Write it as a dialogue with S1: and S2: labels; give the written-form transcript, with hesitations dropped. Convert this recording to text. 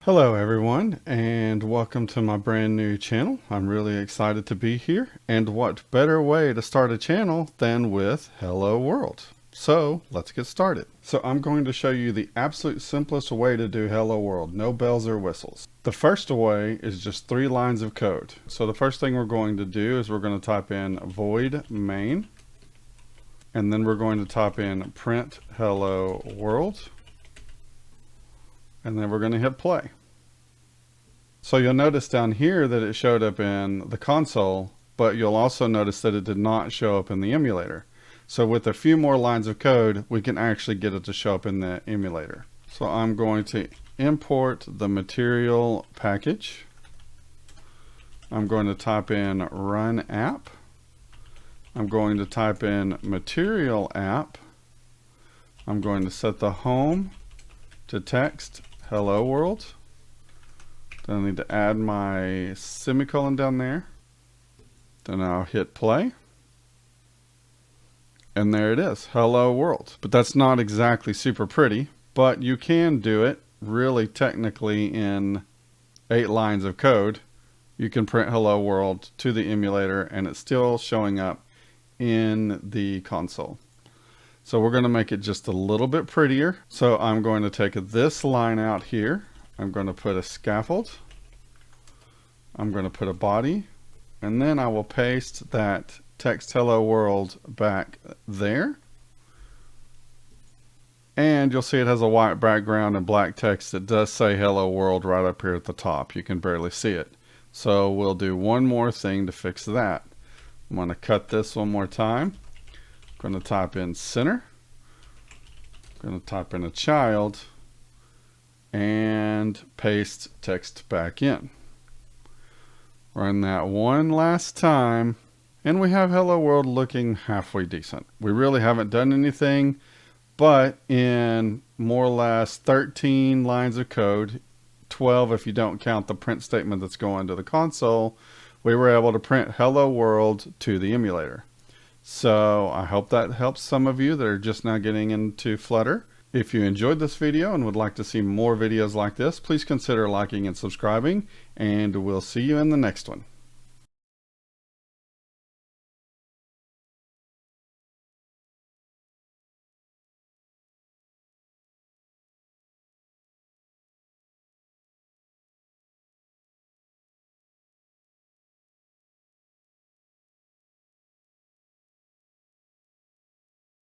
S1: Hello everyone, and welcome to my brand new channel. I'm really excited to be here, and what better way to start a channel than with Hello World. So let's get started. So I'm going to show you the absolute simplest way to do Hello World, no bells or whistles. The first way is just 3 lines of code. So the first thing we're going to do is we're going to type in void main, and then we're going to type in print hello world, and then we're going to hit play. So you'll notice down here that it showed up in the console, but you'll also notice that it did not show up in the emulator. So with a few more lines of code, we can actually get it to show up in the emulator. So I'm going to import the material package. I'm going to type in run app. I'm going to type in material app. I'm going to set the home to text hello world. Then I need to add my semicolon down there. Then I'll hit play. And there it is, hello world. But that's not exactly super pretty, but you can do it really technically in 8 lines of code. You can print hello world to the emulator and it's still showing up in the console. So we're going to make it just a little bit prettier. So I'm going to take this line out here. I'm going to put a scaffold. I'm going to put a body, and then I will paste that text hello world back there. And you'll see it has a white background and black text that does say hello world right up here at the top. You can barely see it. So we'll do one more thing to fix that. I'm going to cut this one more time. I'm going to type in center. I'm going to type in a child and paste text back in. Run that one last time, and we have hello world looking halfway decent. We really haven't done anything, but in more or less 13 lines of code, 12 if you don't count the print statement that's going to the console, we were able to print hello world to the emulator. So I hope that helps some of you that are just now getting into Flutter. If you enjoyed this video and would like to see more videos like this, please consider liking and subscribing, and we'll see you in the next one.